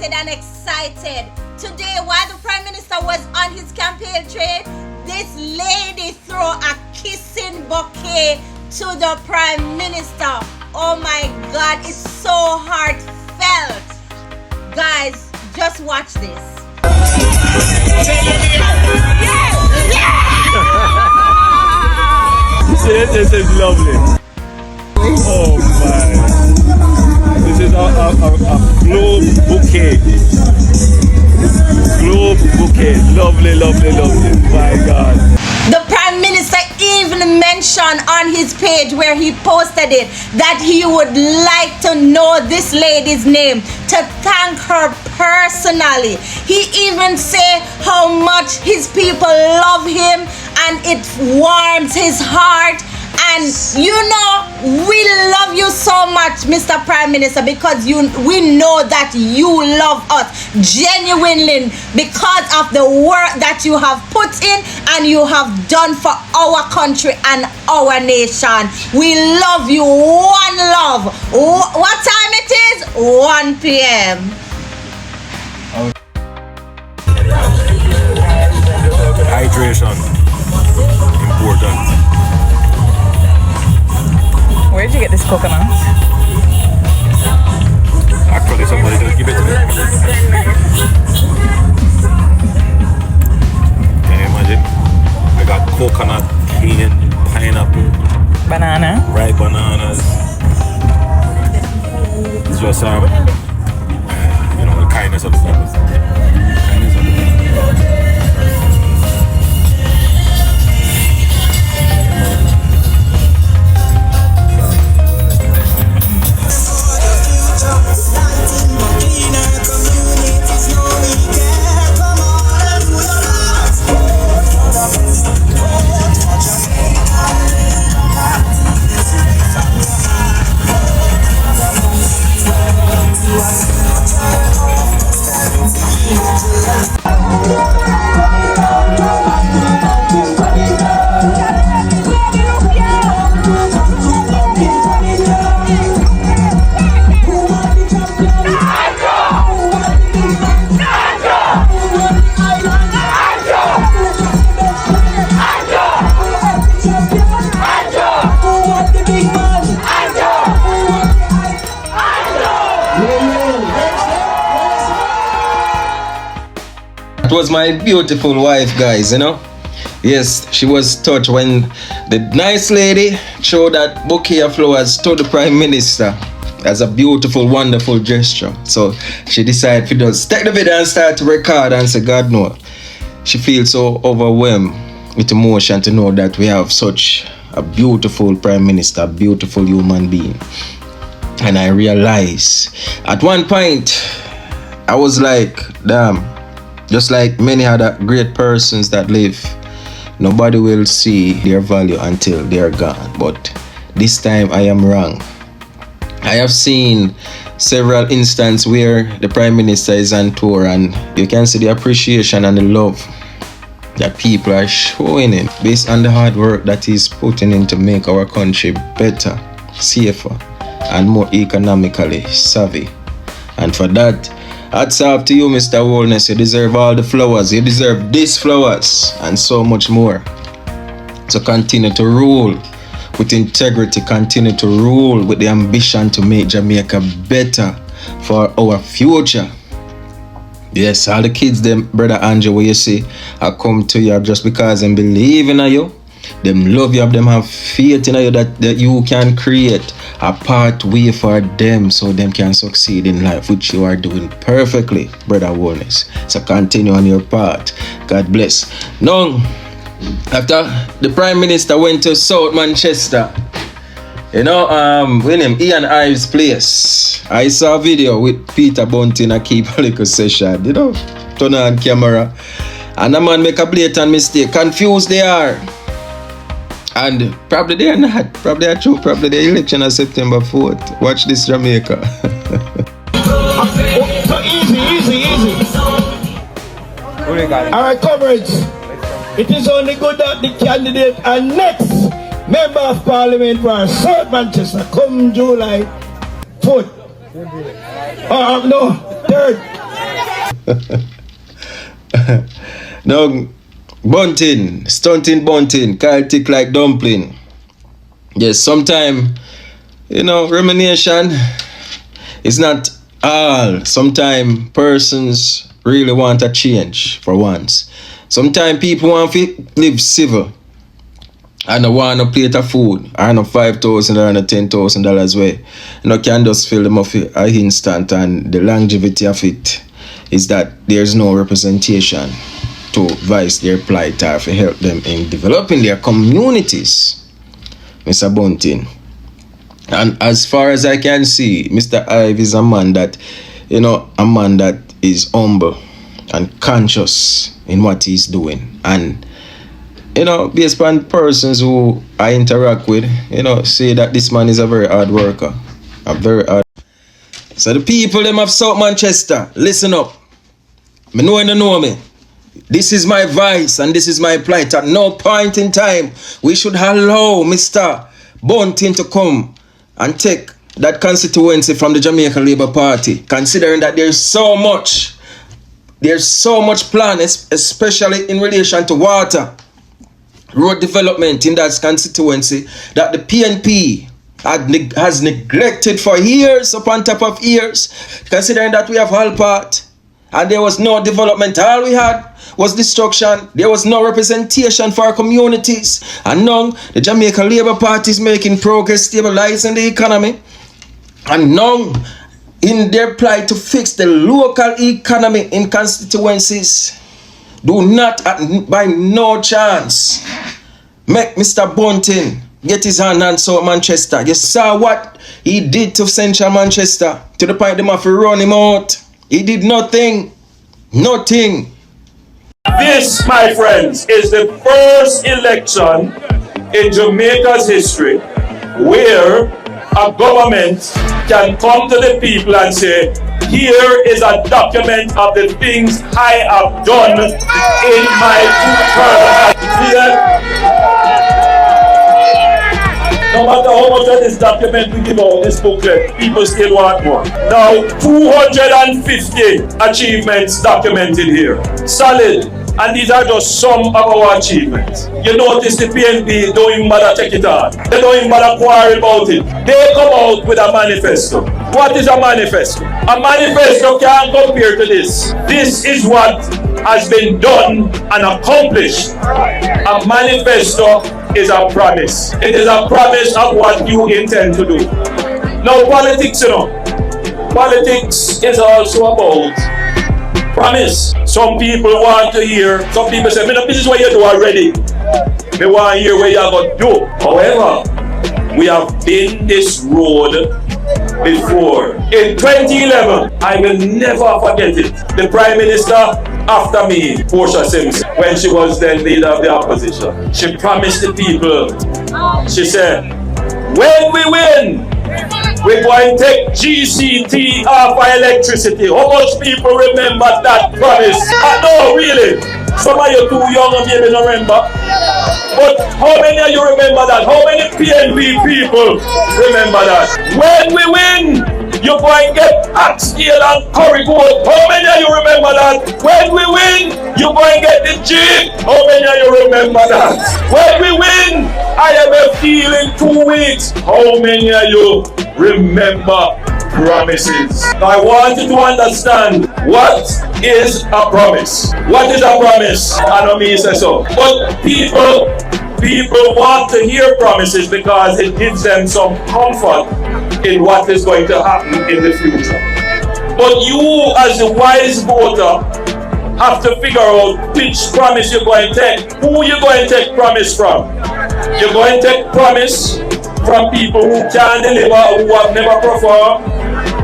delighted and excited. Today, while the Prime Minister was on his campaign trail, this lady threw a kissing bouquet to the Prime Minister. Oh my God, it's so heartfelt. Guys, just watch this. This is lovely. Oh my. This is a globe bouquet. Globe bouquet. Lovely, lovely, lovely. My God. The Prime Minister even mentioned on his page where he posted it that he would like to know this lady's name, to thank her personally. He even said how much his people love him and it warms his heart. And you know, we love you so much, Mr. Prime Minister, because we know that you love us genuinely because of the work that you have put in and you have done for our country and our nation. We love you. One love. What time it is? 1 p.m. Hydration. Important. Where did you get this coconut? Actually, somebody just give it to me. Can you imagine? I got coconut, cane, pineapple, Banana. ripe bananas. It's just you know, the kindness of the people. Kindness of the people. It was my beautiful wife, guys, you know. Yes, she was touched when the nice lady showed that bouquet of flowers to the Prime Minister as a beautiful, wonderful gesture. So she decided to just take the video and start to record and say, God no. She feels so overwhelmed with emotion to know that we have such a beautiful Prime Minister, a beautiful human being. And I realized at one point, I was like, damn. Just like many other great persons that live, nobody will see their value until they are gone. But this time I am wrong. I have seen several instances where the Prime Minister is on tour and you can see the appreciation and the love that people are showing him based on the hard work that he's putting in to make our country better, safer, and more economically savvy. And for that, hats off to you, Mr. Holness. You deserve all the flowers. You deserve these flowers and so much more. So continue to rule with integrity. Continue to rule with the ambition to make Jamaica better for our future. Yes, all the kids, them, Brother Andrew, where you see, I come to you just because they believe in you. Them love you, them have faith in you that you can create a pathway for them so them can succeed in life, which you are doing perfectly, Brother Holness. So continue on your path. God bless. Now, after the Prime Minister went to South Manchester, you know, with him, Ian Ives' place, I saw a video with Peter Bunting and keep a little session, you know, turn on camera, and a man make a blatant mistake. Confused they are. And probably they are not. Probably are true. Probably the election on September 4th. Watch this, Jamaica. So easy. Alright, coverage. It is only good that the candidate and next Member of Parliament for South Manchester come July 4th. No, 3rd. Now, bunting, stunting bunting, Kyle tick like dumpling. Yes, sometime, rumination is not all. Sometimes persons really want a change for once. Sometimes people want to live civil and don't want a plate of food, and a $5,000 or $10,000 way. Can just fill them off an instant, and the longevity of it is that there's no representation to voice their plight or to help them in developing their communities, Mr. Bunting. And as far as I can see, Mr. Ive is a man that is humble and conscious in what he's doing. And, based on persons who I interact with, say that this man is a very hard worker. So the people them of South Manchester, listen up. Me know you know me. This is my voice and this is my plight. At no point in time we should allow Mr. Bunting to come and take that constituency from the Jamaica Labour Party, considering that there's so much plan, especially in relation to water, road development in that constituency, that the PNP has neglected for years upon top of years, considering that we have all part and there was no development. All we had was destruction. There was no representation for our communities. And now the Jamaica Labour Party is making progress, stabilizing the economy. And now in their plight to fix the local economy in constituencies, do not by no chance make Mr. Bunting get his hand on South Manchester. You saw what he did to Central Manchester, to the point they have to run him out. He did nothing. Nothing. This, my friends, is the first election in Jamaica's history where a government can come to the people and say, here is a document of the things I have done in my 2 terms. No matter how much of this document we give out, this booklet, people still want more. Now, 250 achievements documented here. Solid. And these are just some of our achievements. You notice the PNP don't even bother take it on. They don't even bother quarrel about it. They come out with a manifesto. What is a manifesto? A manifesto can't compare to this. This is what has been done and accomplished. A manifesto is a promise. It is a promise of what you intend to do. Now, politics, politics is also about promise. Some people want to hear, some people say, this is what you do already. They want to hear what you're going to do. However, we have been this road before. In 2011, I will never forget it. The Prime Minister after me, Portia Simpson, when she was then leader of the opposition, she promised the people, she said, when we win, we're going to take GCT off our electricity. How much people remember that promise? No, really. Some of you too young and maybe don't remember. But how many of you remember that? How many PNP people remember that? When we win, you're going to get Oxtail and Curry Gold. How many of you remember that? When we win, you're going to get the Jeep. How many of you remember that? When we win, IMF deal in 2 weeks. How many of you remember promises? I want you to understand what is a promise. What is a promise? I know me say so. But people want to hear promises because it gives them some comfort in what is going to happen in the future. But you, as a wise voter, have to figure out which promise you're going to take. Who you're going to take promise from? You're going to take promise from people who can deliver, who have never performed?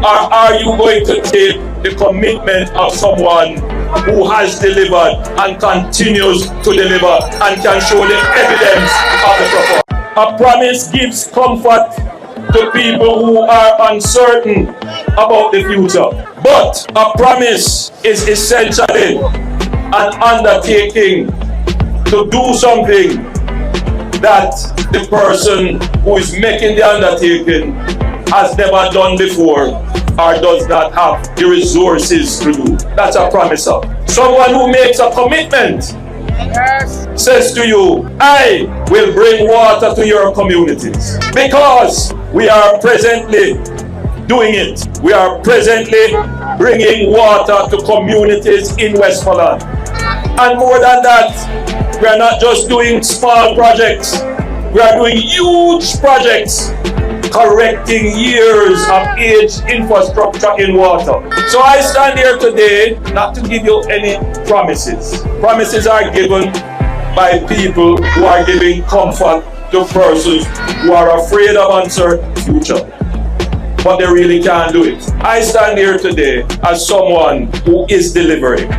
Or are you going to take the commitment of someone who has delivered and continues to deliver and can show the evidence of the performance? A promise gives comfort to people who are uncertain about the future. But a promise is essentially an undertaking to do something that the person who is making the undertaking has never done before or does not have the resources to do. That's a promiser. Someone who makes a commitment says to you, I will bring water to your communities, because we are presently doing it. We are presently bringing water to communities in Westmorland. And more than that, we are not just doing small projects, we are doing huge projects, correcting years of aged infrastructure in water. So I stand here today not to give you any promises. Promises are given by people who are giving comfort to persons who are afraid of uncertain future, but they really can't do it. I stand here today as someone who is delivering.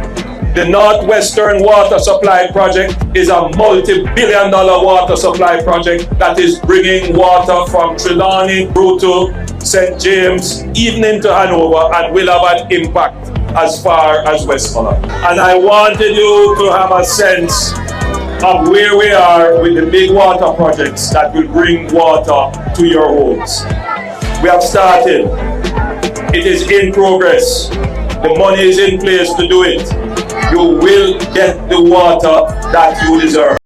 The Northwestern Water Supply Project is a multi-billion-dollar water supply project that is bringing water from Trelawney through to St. James, even into Hanover, and will have an impact as far as Westmorland. And I wanted you to have a sense of where we are with the big water projects that will bring water to your homes. We have started. It is in progress. The money is in place to do it. You will get the water that you deserve.